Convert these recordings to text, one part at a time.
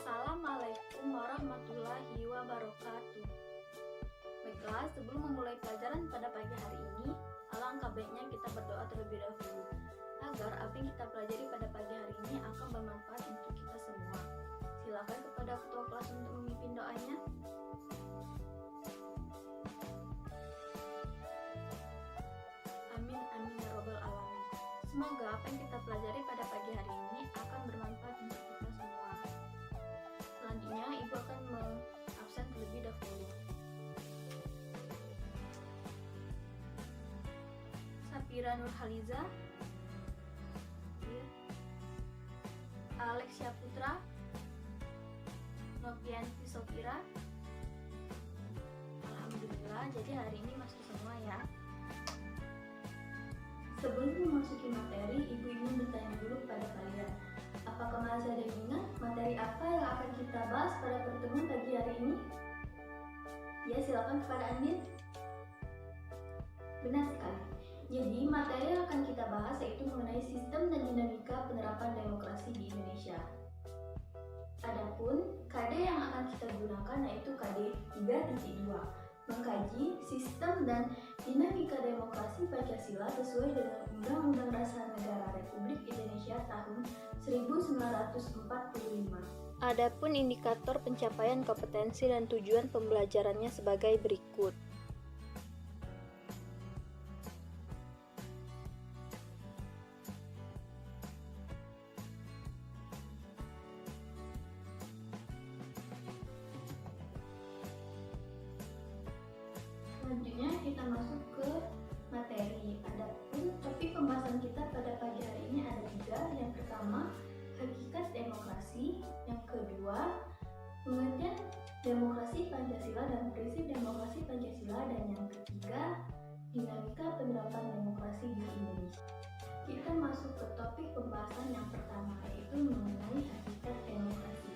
Assalamualaikum warahmatullahi wabarakatuh. Baiklah, sebelum memulai pelajaran pada pagi hari ini, alangkah baiknya kita berdoa terlebih dahulu agar apa yang kita pelajari pada pagi hari ini akan bermanfaat untuk kita semua. Silakan kepada ketua kelas untuk memimpin doanya. Amin amin ya robbal alamin. Semoga apa yang kita pelajari pada pagi hari ini akan bermanfaat untuk kita semua. Selanjutnya, Ibu akan mengabsen terlebih dahulu. Sapira Nurhaliza, Alexia Putra, Novianti Sofira. Alhamdulillah, jadi hari ini masuk semua ya. Sebelum memasuki materi, Ibu ingin bertanya dulu kepada kalian. Apakah masih ada yang ingat materi apa yang akan kita bahas pada pertemuan pagi hari ini? Ya, silakan kepada Andin. Benar sekali. Jadi, materi yang akan kita bahas yaitu mengenai sistem dan dinamika penerapan demokrasi di Indonesia. Adapun KD yang akan kita gunakan yaitu KD 3.2, mengkaji sistem dan dinamika demokrasi Pancasila sesuai dengan Undang-Undang Dasar Negara Republik Indonesia tahun 1945. Adapun indikator pencapaian kompetensi dan tujuan pembelajarannya sebagai berikut. Selanjutnya kita masuk ke materi. Adapun topik pembahasan kita pada pagi hari ini ada 3. Yang pertama, hakikat demokrasi. Yang kedua, pengertian demokrasi Pancasila dan prinsip demokrasi Pancasila. Dan yang ketiga, dinamika penerapan demokrasi di Indonesia. Kita masuk ke topik pembahasan yang pertama, yaitu mengenai hakikat demokrasi.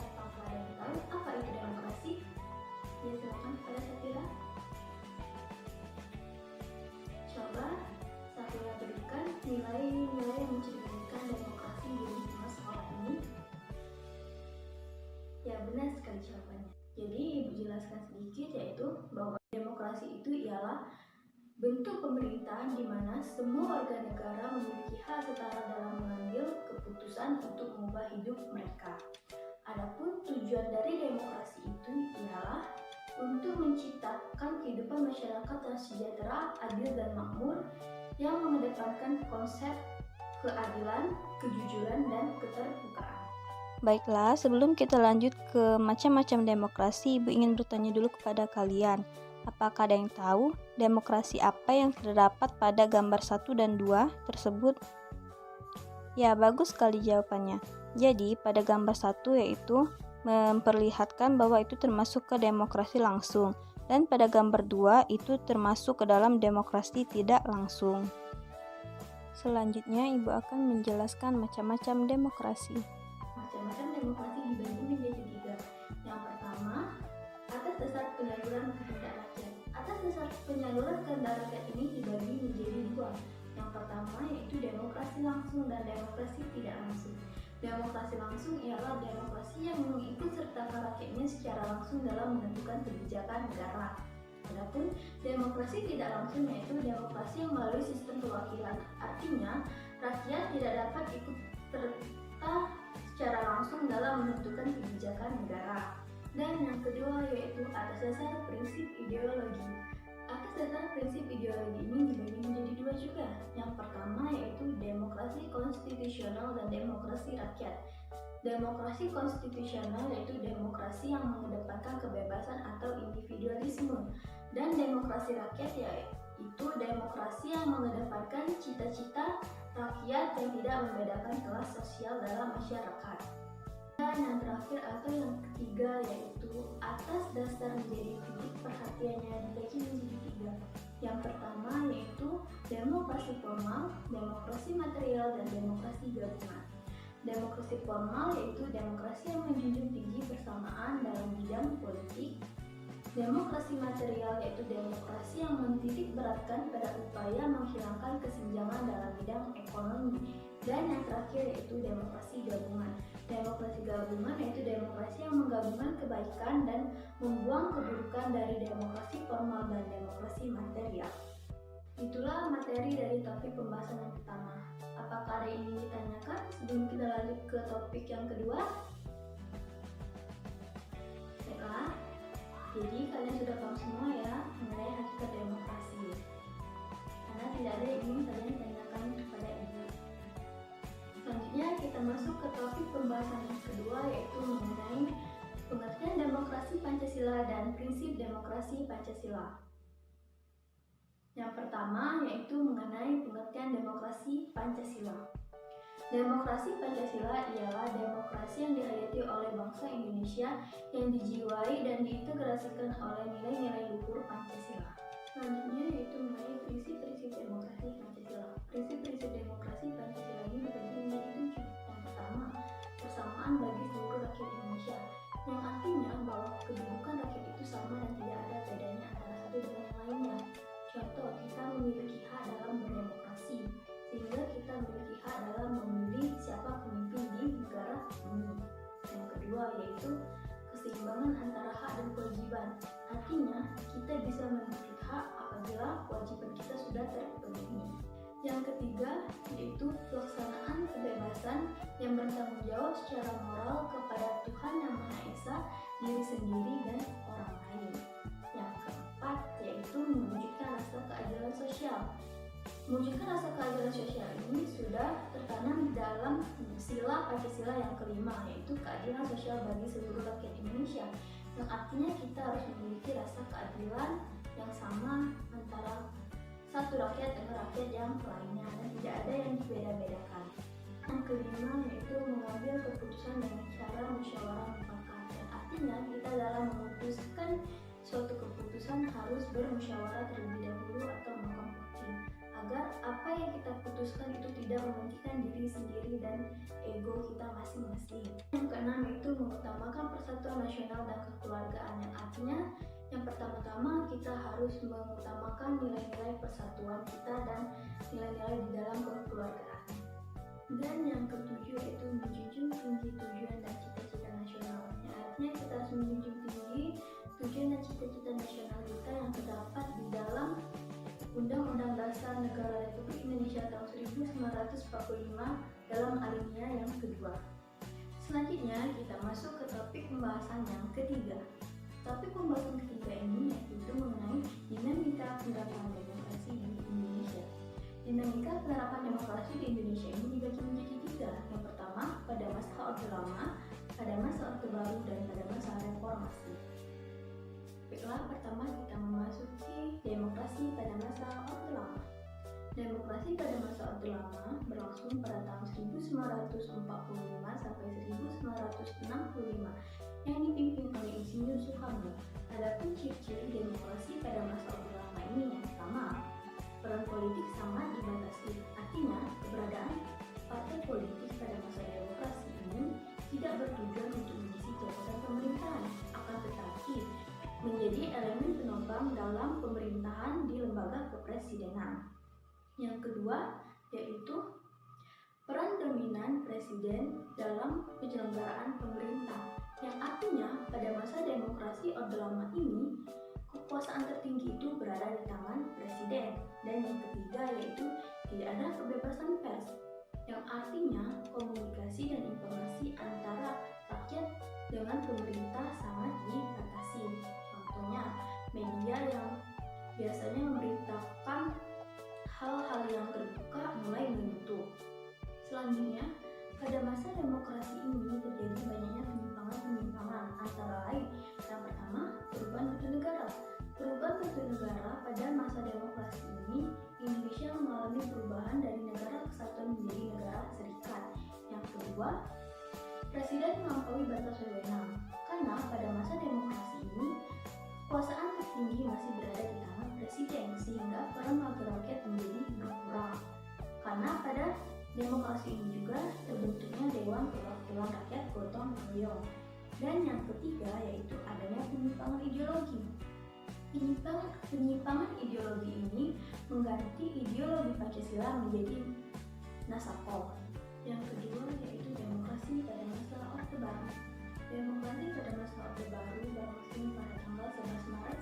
Apakah kalian tahu apa itu demokrasi? Ya, silakan kepada Sapira. Coba Sapira berikan nilai-nilai yang mencerminkan demokrasi di lingkungan sekolah ini. Ya, benar sekali jawabannya. Jadi, Ibu jelaskan sedikit, yaitu bahwa demokrasi itu ialah bentuk pemerintahan di mana semua warga negara memiliki hak setara dalam mengambil keputusan untuk mengubah hidup mereka. Adapun tujuan dari demokrasi itu ialah untuk menciptakan kehidupan masyarakat yang sejahtera, adil dan makmur, yang mengedepankan konsep keadilan, kejujuran, dan keterbukaan. Baiklah, sebelum kita lanjut ke macam-macam demokrasi, Ibu ingin bertanya dulu kepada kalian. Apakah ada yang tahu demokrasi apa yang terdapat pada gambar 1 dan 2 tersebut? Ya, bagus sekali jawabannya. Jadi, pada gambar 1 yaitu memperlihatkan bahwa itu termasuk ke demokrasi langsung, dan pada gambar 2 itu termasuk ke dalam demokrasi tidak langsung. Selanjutnya, Ibu akan menjelaskan macam-macam demokrasi. Macam-macam demokrasi dibagi menjadi 3. Yang pertama, atas dasar penyaluran kehendak rakyat. Atas dasar penyaluran kehendak rakyat ini dibagi menjadi 2. Yang pertama yaitu demokrasi langsung dan demokrasi tidak langsung. Demokrasi langsung ialah demokrasi yang mengikut sertakan rakyatnya secara langsung dalam menentukan kebijakan negara. Adapun demokrasi tidak langsung yaitu demokrasi yang melalui sistem perwakilan. Artinya, rakyat tidak dapat ikut serta secara langsung dalam menentukan kebijakan negara. Dan yang kedua yaitu atas dasar prinsip ideologi. Atas dasar prinsip ideologi ini dibagi menjadi 2 juga. Yang pertama yaitu demokrasi konstitusional dan demokrasi rakyat. Demokrasi konstitusional yaitu demokrasi yang mengedepankan kebebasan atau individualisme. Dan demokrasi rakyat yaitu demokrasi yang mengedepankan cita-cita rakyat yang tidak membedakan kelas sosial dalam masyarakat. Dan yang terakhir atau yang ketiga yaitu atas dasar menjadi titik perhatiannya dibagi menjadi 3. Yang pertama yaitu demokrasi formal, demokrasi material, dan demokrasi gabungan. Demokrasi formal yaitu demokrasi yang menjunjung tinggi persamaan dalam bidang politik. Demokrasi material yaitu demokrasi yang menitik beratkan pada upaya menghilangkan kesenjangan kesenjangan dalam bidang ekonomi. Dan yang terakhir yaitu demokrasi gabungan. Demokrasi gabungan yaitu demokrasi yang menggabungkan kebaikan dan membuang keburukan dari demokrasi formal dan demokrasi material. Itulah materi dari topik pembahasan yang pertama. Apakah ada yang ingin ditanyakan sebelum kita lanjut ke topik yang kedua? Baiklah, jadi kalian sudah paham semua ya mengenai hakikat demokrasi. Karena tidak ada yang ingin kalian tanyakan kepada ibu. Selanjutnya kita masuk ke topik pembahasan yang kedua, yaitu mengenai pengertian demokrasi Pancasila dan prinsip demokrasi Pancasila. Yang pertama yaitu mengenai pengertian demokrasi Pancasila. Demokrasi Pancasila ialah demokrasi yang dihayati oleh bangsa Indonesia yang dijiwai dan diintegrasikan oleh nilai-nilai luhur Pancasila. Selanjutnya yaitu mengenai prinsip-prinsip demokrasi Pancasila. Prinsip-prinsip demokrasi Pancasila ini dibagi menjadi 7. Yang pertama, persamaan bagi seluruh rakyat Indonesia, yang artinya bahwa kedudukan rakyat itu sama dan tidak ada bedanya antara satu dengan yang lainnya. Contoh, kita memiliki hak dalam berdemokrasi, sehingga kita memiliki hak dalam memilih siapa pemimpin di negara ini. Yang kedua yaitu keseimbangan antara hak dan kewajiban. Artinya, kita bisa memiliki hak apabila kewajiban kita sudah terpenuhi. Yang ketiga yaitu pelaksanaan kebebasan yang bertanggung jawab secara moral kepada Tuhan Yang Maha Esa, diri sendiri dan orang lain. Yang keempat yaitu mewujudkan rasa keadilan sosial. Mewujudkan rasa keadilan sosial ini sudah tertanam dalam sila Pancasila yang kelima, yaitu keadilan sosial bagi seluruh rakyat Indonesia, yang artinya kita harus memiliki rasa keadilan yang sama antara satu rakyat dengan rakyat yang lainnya dan tidak ada yang dibeda-bedakan. Yang kelima yaitu mengambil keputusan dengan cara musyawarah mufakat, yang artinya kita dalam memutuskan suatu keputusan harus bermusyawarah terlebih dahulu atau mengkonsultasi agar apa yang kita putuskan itu tidak mementingkan diri sendiri dan ego kita masing-masing. Yang keenam itu mengutamakan persatuan nasional dan kekeluargaan, yang artinya yang pertama-tama kita harus mengutamakan nilai-nilai persatuan kita dan nilai-nilai di dalam kekeluargaan. Dan yang ketujuh yaitu menjunjung tinggi tujuan dan cita-cita nasional, yang artinya kita harus menjunjung tinggi tujuan dan cita-cita nasional kita yang terdapat di dalam Undang-Undang Dasar Negara Republik Indonesia tahun 1945 dalam alinea yang kedua. Selanjutnya kita masuk ke topik pembahasan yang ketiga. Topik pembahasan ketiga ini yaitu mengenai dinamika penerapan demokrasi di Indonesia. Dinamika penerapan demokrasi di Indonesia ini dibagi menjadi 3. Yang pertama, pada masa Orde Lama, pada masa Orde Baru, dan pada masa reformasi. Baiklah, pertama kita memasuki demokrasi pada masa Orde Lama. Demokrasi pada masa Orde Lama berlangsung pada tahun 1945 sampai 1965 yang dipimpin oleh Insinyur Soekarno. Adapun ciri-ciri demokrasi pada masa Orde Lama ini yang pertama, peran politik sangat dibatasi. Artinya, keberadaan partai politik pada masa demokrasi ini tidak bertujuan untuk mengisi jabatan pemerintahan, akan tetapi menjadi elemen penopang dalam pemerintahan di lembaga kepresidenan. Yang kedua yaitu peran dominan presiden dalam penyelenggaraan pemerintah, yang artinya pada masa demokrasi Orde Lama ini kekuasaan tertinggi itu berada di tangan presiden. Dan yang ketiga yaitu tidak ada kebebasan pers, yang artinya komunikasi dan informasi antara rakyat dengan pemerintah sangat dibatasi. Contohnya media yang biasanya memberitakan hal-hal yang terbuka mulai menutup. Selanjutnya, pada masa demokrasi ini terjadi banyaknya penyimpangan antara lain. Yang pertama, perubahan bentuk negara. Perubahan bentuk negara pada masa demokrasi ini, Indonesia mengalami perubahan dari negara kesatuan menjadi negara serikat. Yang kedua, presiden melampaui batas wewenang. Karena pada masa demokrasi ini, kekuasaan tertinggi masih berada di tangan presiden, sehingga peran wakil rakyat menjadi berkurang. Karena pada demokrasi ini juga terbentuknya Dewan Perwakilan Rakyat Gotong Royong. Dan yang ketiga yaitu adanya penyimpangan ideologi. Penyimpangan ideologi ini mengganti ideologi Pancasila menjadi Nasako. Yang kedua yaitu demokrasi pada masa Orde Baru. Demokrasi pada masa Orde Baru berlangsung pada tanggal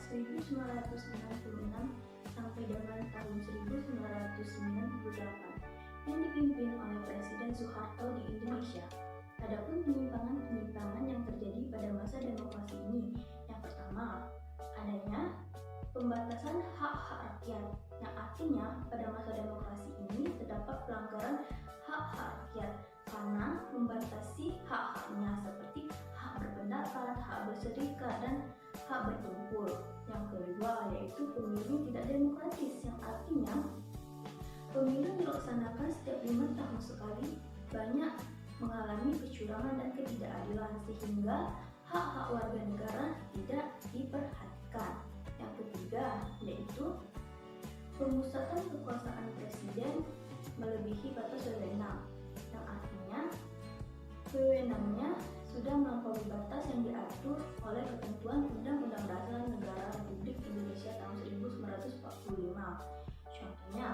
11 Maret 1966 sampai dengan tahun 1998 yang dipimpin oleh Presiden Soeharto di Indonesia. Adapun penyimpangan yang terjadi pada masa demokrasi ini, yang pertama, adanya pembatasan hak-hak rakyat, yang artinya pada masa demokrasi ini terdapat pelanggaran hak-hak rakyat karena membatasi hak-haknya seperti hak berpendapat, hak berserikat, dan hak berkumpul. Yang kedua yaitu pemilu tidak demokratis, yang artinya pemilu dilaksanakan setiap 5 tahun sekali, banyak mengalami kecurangan dan ketidakadilan sehingga hak-hak warga negara tidak diperhatikan. Yang ketiga yaitu pemusatan kekuasaan presiden melebihi batas wewenang, yang artinya wewenangnya sudah melampaui batas yang diatur oleh ketentuan Undang-Undang Dasar Negara Republik Indonesia tahun 1945. Contohnya,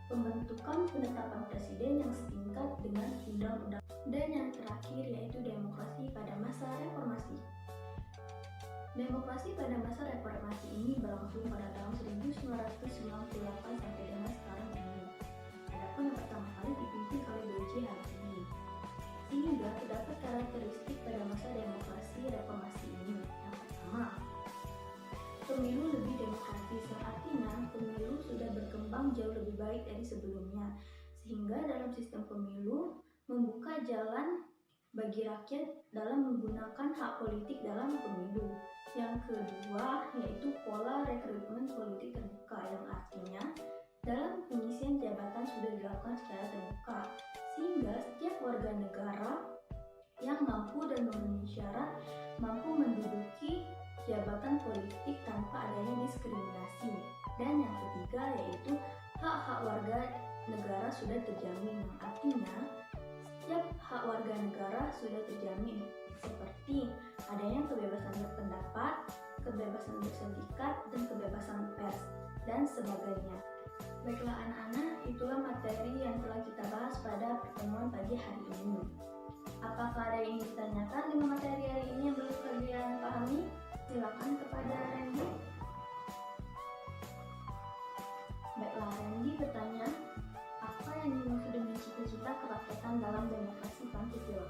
pembentukan penetapan presiden yang setingkat dengan undang-undang. Dan yang terakhir yaitu demokrasi pada masa reformasi. Demokrasi pada masa reformasi ini berlangsung pada tahun 1998 sampai dengan sekarang ini. Adapun yang pertama kali dipimpin oleh B.J. Habibie. Sehingga terdapat karakteristik pada masa demokrasi reformasi ini. Yang pertama, pemilu lebih demokratis, yang artinya pemilu sudah berkembang jauh lebih baik dari sebelumnya, sehingga dalam sistem pemilu membuka jalan bagi rakyat dalam menggunakan hak politik dalam pemilu. Yang kedua yaitu pola rekrutmen politik terbuka, yang artinya dalam pengisian jabatan sudah dilakukan secara terbuka, sehingga setiap warga negara yang mampu dan memenuhi syarat mampu menduduki jabatan politik tanpa adanya diskriminasi. Dan yang ketiga yaitu hak-hak warga negara sudah terjamin, yang artinya setiap hak warga negara sudah terjamin, seperti adanya kebebasan berpendapat, kebebasan berserikat, dan kebebasan pers, dan sebagainya. Baiklah anak-anak, itulah materi yang telah kita bahas pada pertemuan pagi hari ini. Apakah ada yang ingin ditanyakan dengan materi hari ini yang belum kalian pahami? Silakan kepada Randy. Baiklah, Randy bertanya, apa yang dimaksud dengan cita-cita kerakyatan dalam demokrasi Pancasila?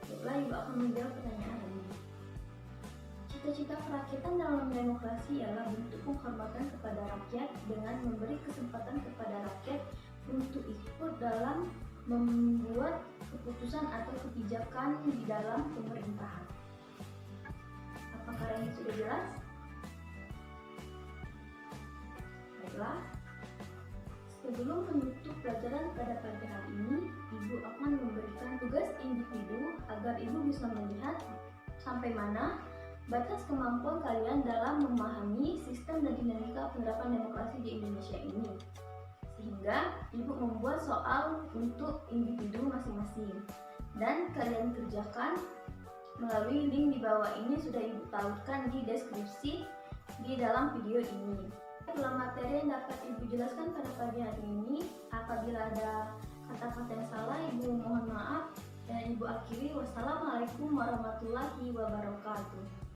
Baiklah, Ibu akan menjawab pertanyaan ini. Cita-cita kerakyatan dalam demokrasi ialah bentuk penghormatan kepada rakyat dengan memberi kesempatan kepada rakyat untuk ikut dalam membuat keputusan atau kebijakan di dalam pemerintahan. Apakah ini sudah jelas? Baiklah, sebelum menutup pelajaran pada pagi hari ini, Ibu akan memberikan tugas individu agar Ibu bisa melihat sampai mana batas kemampuan kalian dalam memahami sistem dan dinamika penerapan demokrasi di Indonesia ini. Sehingga Ibu membuat soal untuk individu masing-masing. Dan kalian kerjakan melalui link di bawah ini, sudah Ibu tautkan di deskripsi di dalam video ini. Itulah materi yang dapat Ibu jelaskan pada pagi hari ini. Apabila ada kata-kata yang salah, Ibu mohon maaf. Dan Ibu akhiri, wassalamualaikum warahmatullahi wabarakatuh.